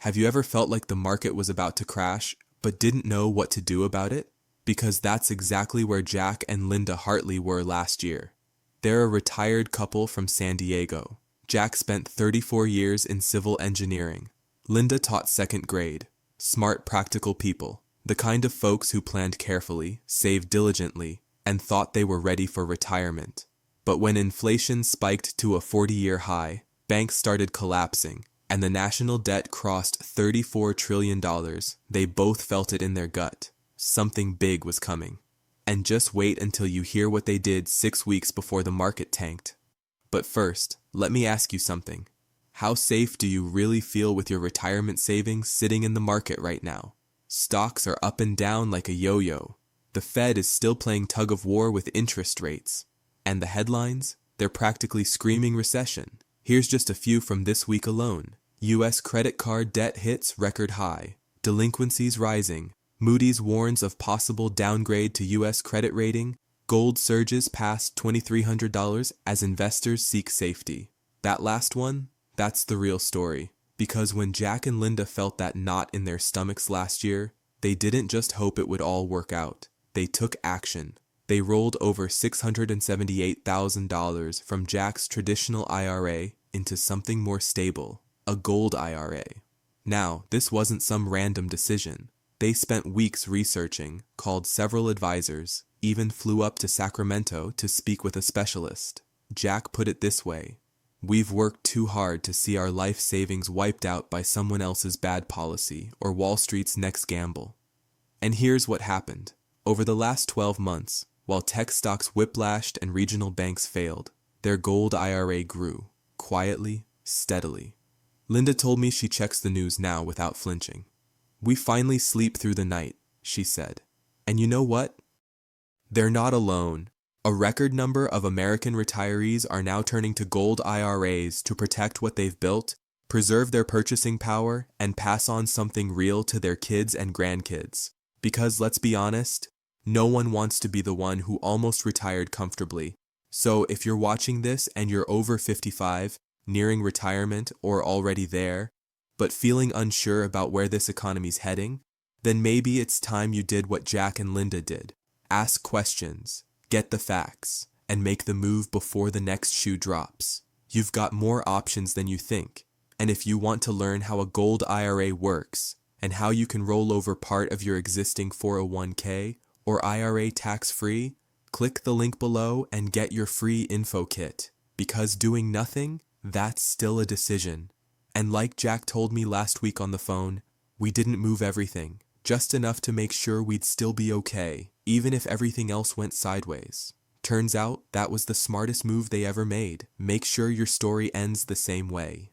Have you ever felt like the market was about to crash, but didn't know what to do about it? Because that's exactly where Jack and Linda Hartley were last year. They're a retired couple from San Diego. Jack spent 34 years in civil engineering. Linda taught second grade. Smart, practical people. The kind of folks who planned carefully, saved diligently, and thought they were ready for retirement. But when inflation spiked to a 40-year high, banks started collapsing, and the national debt crossed $34 trillion, they both felt it in their gut. Something big was coming. And just wait until you hear what they did 6 weeks before the market tanked. But first, let me ask you something. How safe do you really feel with your retirement savings sitting in the market right now? Stocks are up and down like a yo-yo. The Fed is still playing tug of war with interest rates. And the headlines? They're practically screaming recession. Here's just a few from this week alone. U.S. credit card debt hits record high. Delinquencies rising. Moody's warns of possible downgrade to U.S. credit rating. Gold surges past $2,300 as investors seek safety. That last one? That's the real story. Because when Jack and Linda felt that knot in their stomachs last year, they didn't just hope it would all work out. They took action. They rolled over $678,000 from Jack's traditional IRA into something more stable, a Gold IRA. Now, this wasn't some random decision. They spent weeks researching, called several advisors, even flew up to Sacramento to speak with a specialist. Jack put it this way: "We've worked too hard to see our life savings wiped out by someone else's bad policy or Wall Street's next gamble." And here's what happened. Over the last 12 months, while tech stocks whiplashed and regional banks failed, their Gold IRA grew, quietly, steadily. Linda told me she checks the news now without flinching. "We finally sleep through the night," she said. And you know what? They're not alone. A record number of American retirees are now turning to Gold IRAs to protect what they've built, preserve their purchasing power, and pass on something real to their kids and grandkids. Because let's be honest, no one wants to be the one who almost retired comfortably. So if you're watching this and you're over 55, nearing retirement or already there, but feeling unsure about where this economy's heading, then maybe it's time you did what Jack and Linda did. Ask questions, get the facts, and make the move before the next shoe drops. You've got more options than you think. And if you want to learn how a Gold IRA works, and how you can roll over part of your existing 401k or IRA tax-free, click the link below and get your free info kit. Because doing nothing, that's still a decision. And like Jack told me last week on the phone, we didn't move everything, just enough to make sure we'd still be okay, even if everything else went sideways. Turns out that was the smartest move they ever made. Make sure your story ends the same way.